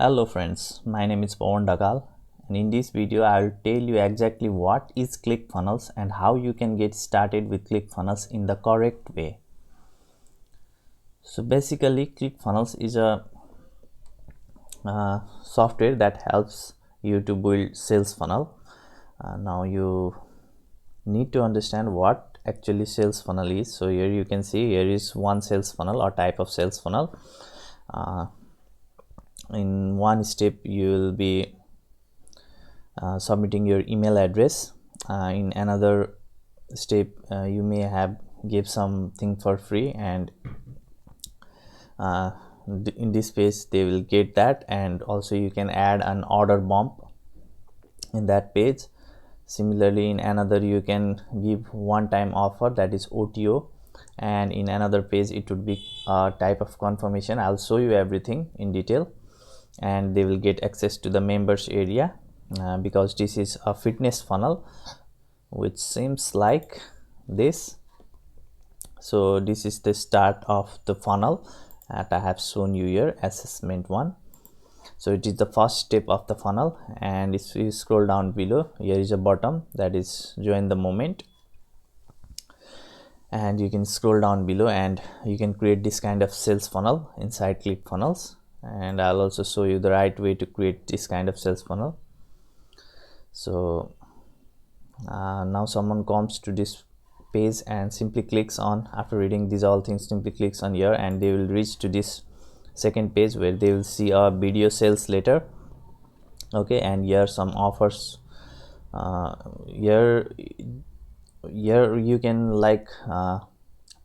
Hello friends, my name is Pawan Dagal, and in this video I will tell you exactly what is Clickfunnels and how you can get started with Clickfunnels in the correct way. So basically Clickfunnels is a software that helps you to build sales funnel. Now you need to understand what actually sales funnel is. So here you can see here is one sales funnel or type of sales funnel. In one step you will be submitting your email address. In another step you may have give something for free, and in this page they will get that, and also you can add an order bump in that page. Similarly, in another you can give one-time offer, that is OTO, and in another page it would be a type of confirmation. I'll show you everything in detail, and they will get access to the members area because this is a fitness funnel which seems like this. So this is the start of the funnel that I have shown you here, assessment 1. So it is the first step of the funnel, and if you scroll down below, here is a button that is join the moment, and you can scroll down below and you can create this kind of sales funnel inside Clickfunnels, and I'll also show you the right way to create this kind of sales funnel. So now someone comes to this page and simply clicks on, after reading these all things, simply clicks on here, and they will reach to this second page where they will see a video sales letter. Okay, and here some offers. Here you can like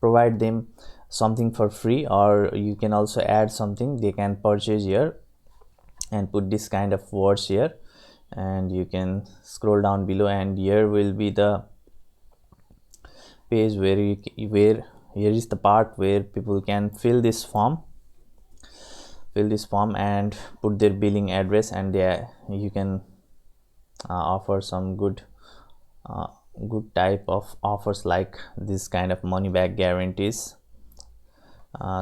provide them something for free, or you can also add something they can purchase here and put this kind of words here, and you can scroll down below, and here will be the page where here is the part where people can fill this form and put their billing address, and you can offer some good type of offers like this kind of money back guarantees.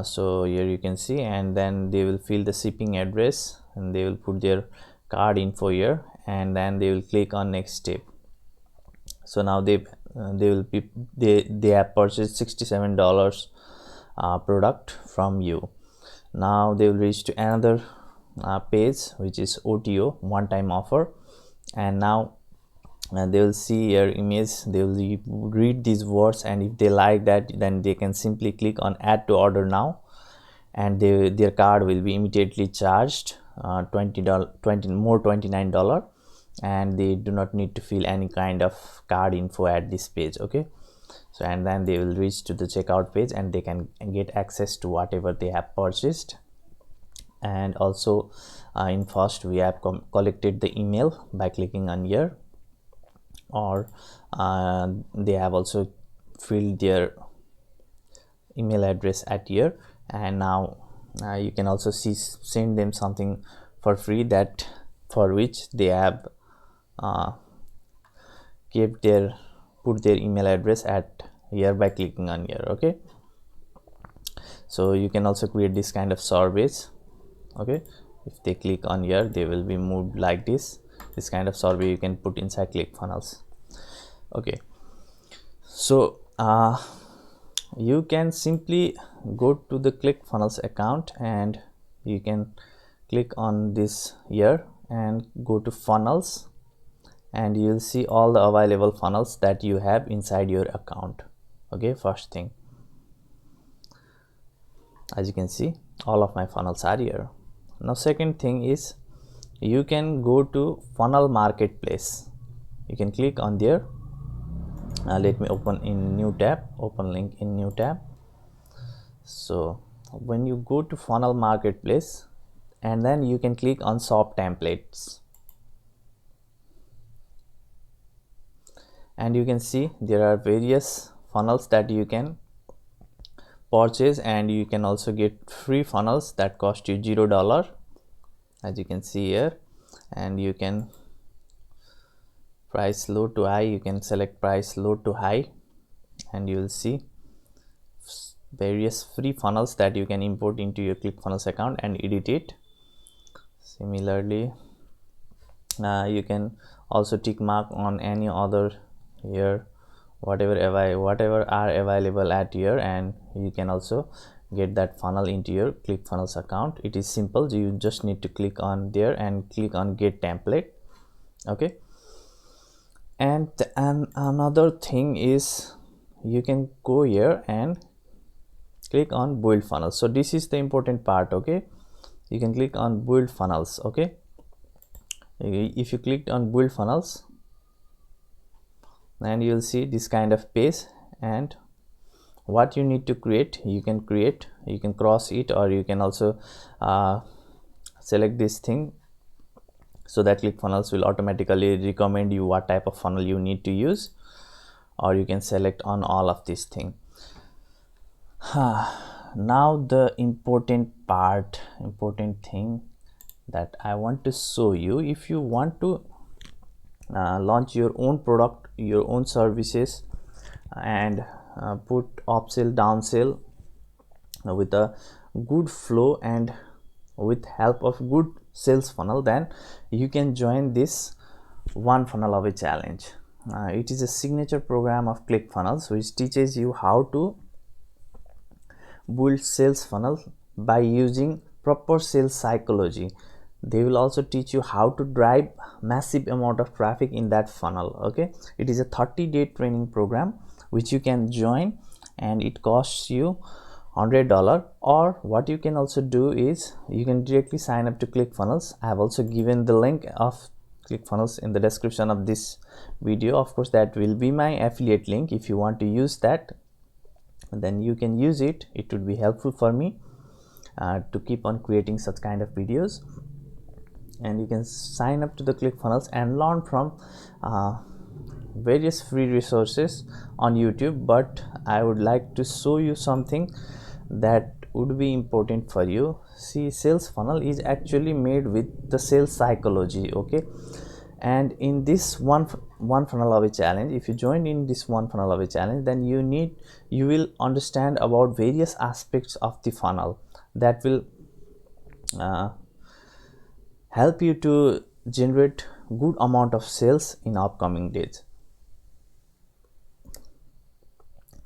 So here you can see, and then they will fill the shipping address and they will put their card info here, and then they will click on next step. So now they have purchased $67 product from you. Now they will reach to another page which is OTO, one-time offer, and now they will see your image, they will read these words, and if they like that, then they can simply click on add to order now, and their card will be immediately charged $29, and they do not need to fill any kind of card info at this page. Okay, so and then they will reach to the checkout page, and they can get access to whatever they have purchased. And also in first we have collected the email by clicking on here, or they have also filled their email address at here, and now you can also send them something for free, that for which they have put their email address at here by clicking on here. Okay, so you can also create this kind of surveys. Okay, if they click on here, they will be moved like this kind of survey you can put inside Clickfunnels. Okay, so you can simply go to the Clickfunnels account, and you can click on this here and go to funnels, and you'll see all the available funnels that you have inside your account. Okay, first thing, as you can see, all of my funnels are here. Now second thing is, you can go to funnel marketplace. You can click on there. Let me open in new tab, open link in new tab. So when you go to funnel marketplace, and then you can click on shop templates, and you can see there are various funnels that you can purchase, and you can also get free funnels that cost you $0, as you can see here. And you can price low to high, you can select price low to high, and you will see various free funnels that you can import into your Clickfunnels account and edit it. Similarly, you can also tick mark on any other here, whatever are available at here, and you can also get that funnel into your Clickfunnels account. It is simple. You just need to click on there and click on get template. Okay, and another thing is you can go here and click on build funnels. So this is the important part. Okay, you can click on build funnels. Okay, if you clicked on build funnels, and you'll see this kind of page, and what you need to create, you can cross it, or you can also select this thing, so that Clickfunnels will automatically recommend you what type of funnel you need to use, or you can select on all of this thing. Now the important thing that I want to show you, if you want to launch your own product, your own services, and put upsell downsell with a good flow and with help of good sales funnel, then you can join this one funnel away challenge. It is a signature program of Clickfunnels which teaches you how to build sales funnel by using proper sales psychology. They will also teach you how to drive massive amount of traffic in that funnel. Okay, it is a 30-day training program which you can join, and it costs you $100. Or what you can also do is you can directly sign up to Clickfunnels. I have also given the link of Clickfunnels in the description of this video. Of course, that will be my affiliate link. If you want to use that, then you can use it. It would be helpful for me to keep on creating such kind of videos. And you can sign up to the Clickfunnels and learn from various free resources on YouTube. But I would like to show you something that would be important for you. See, sales funnel is actually made with the sales psychology. Okay, and in this one funnel away challenge, if you join in this one funnel away challenge, then you will understand about various aspects of the funnel that will help you to generate good amount of sales in upcoming days.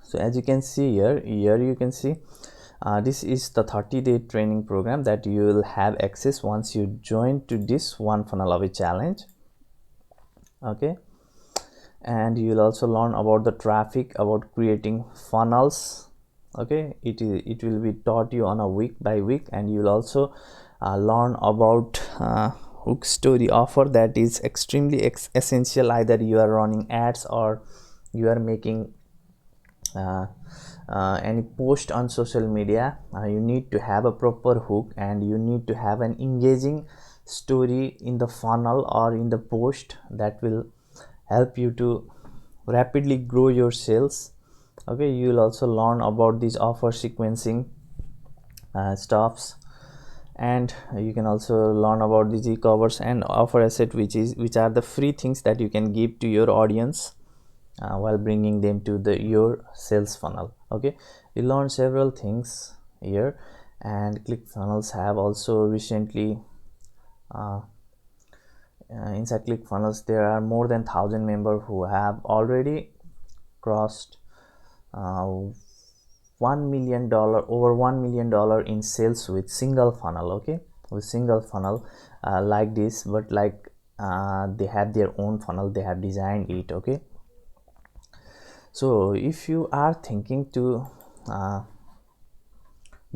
So as you can see here you can see this is the 30-day training program that you will have access once you join to this one funnel away challenge. Okay, and you will also learn about the traffic, about creating funnels. Okay, it will be taught you on a week by week, and you will also learn about hook story offer that is extremely essential. Either you are running ads or you are making any post on social media, you need to have a proper hook, and you need to have an engaging story in the funnel or in the post that will help you to rapidly grow your sales. Okay, you will also learn about these offer sequencing stuffs, and you can also learn about these e-commerce and offer asset, which are the free things that you can give to your audience while bringing them to your sales funnel. Okay, you learn several things here, and Clickfunnels have also recently inside Clickfunnels there are more than 1,000 members who have already crossed $1 million, over $1 million in sales with single funnel. Okay, with single funnel like this, but like they have their own funnel, they have designed it. Okay, so if you are thinking to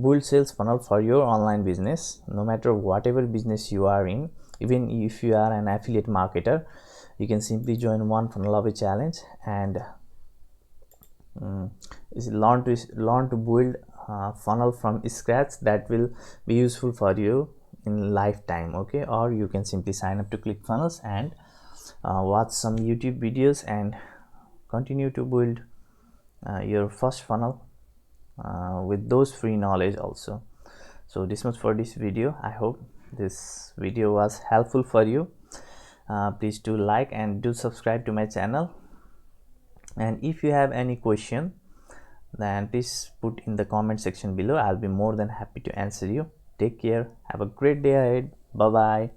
build sales funnel for your online business, no matter whatever business you are in, even if you are an affiliate marketer, you can simply join one funnel away challenge and learn to build funnel from scratch that will be useful for you in lifetime. Okay, or you can simply sign up to Clickfunnels and watch some YouTube videos and continue to build your first funnel with those free knowledge also. So this much for this video. I hope this video was helpful for you. Please do like and do subscribe to my channel, and if you have any question, then please put in the comment section below. I'll be more than happy to answer you. Take care, have a great day ahead. Bye bye.